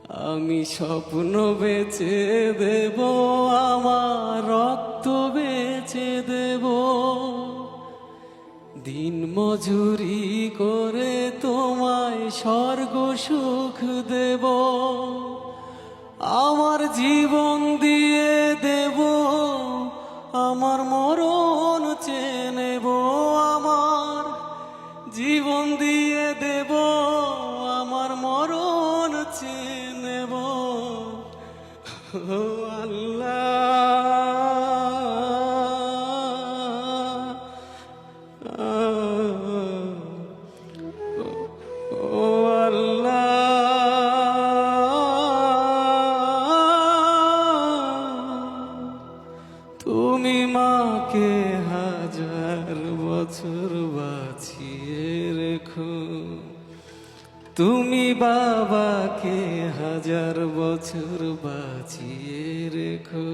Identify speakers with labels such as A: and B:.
A: আমি স্বপ্ন বেচে দেব, আমার রক্ত বেচে দেব, দিন মজুরি করে তোমায় স্বর্গ সুখ দেব। আমার জীবন দিয়ে দেব, আমার মরণ চেয়ে নেব। আমার জীবন দিয়ে দেব, আমার মরণ চেয়ে নেব। ও আল্লাহ, ও আল্লাহ, তুমি মাকে হাজার বছর বাঁচিয়ে রেখো, তুমি বাবাকে হাজার বছর বাঁচিয়ে রেখো।